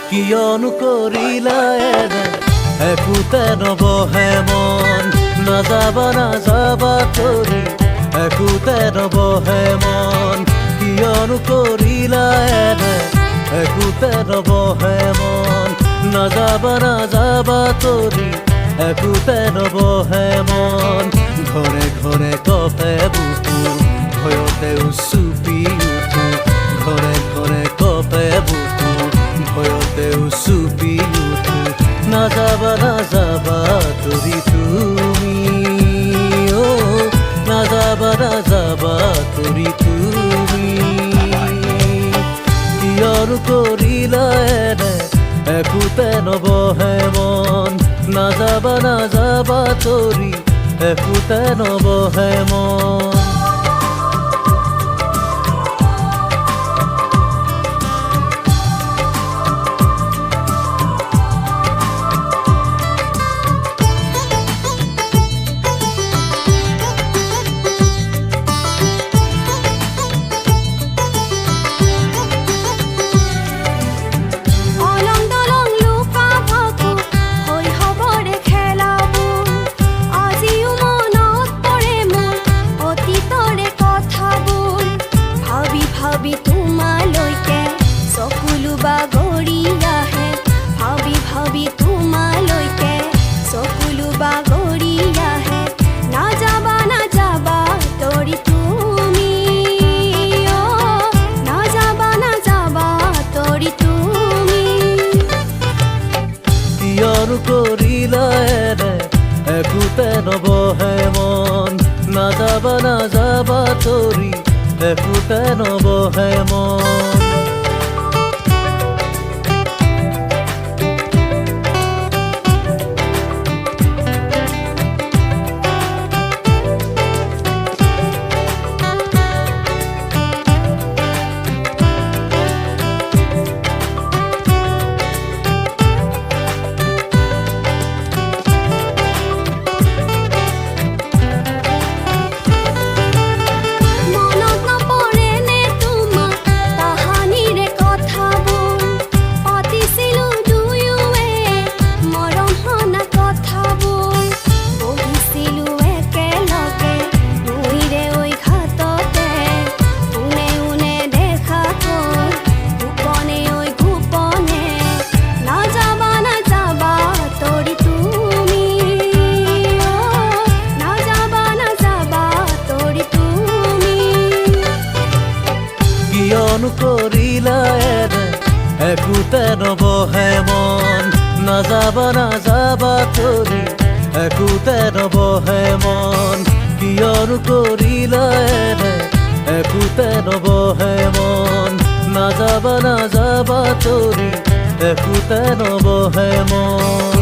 কিয়নো কৰিলা এনে একোতে নবহে মন নাযাবা তৰি একোতে নবহে মন কিয়নো কৰিলা এনে একোতে নবহে মন নাযাবা তৰি একোতে নবহে মন ঘৰে ঘৰে কপে বুকু ভয়তে উচুপি উঠো ঘৰে ঘৰে কপে বুকু ভয়তে উচুপি উঠো নাযাবা তৰি তুমি ও নাযাবা তৰি তুমি কিয়নো কৰিলা এনে একোতে নবহে মন নাযাবা তৰি একোতে নবহে মন কৰিলা এনে একোতে নবহে মন নাযাবা তৰি একোতে নবহে মন কিয়নো কৰিলা এনে একোতে নবহে মন নাযাবা তৰি একোতে নবহে মন কিয়নো কৰিলা এনে একোতে নবহে মন নাযাবা তৰি একোতে নবহে মন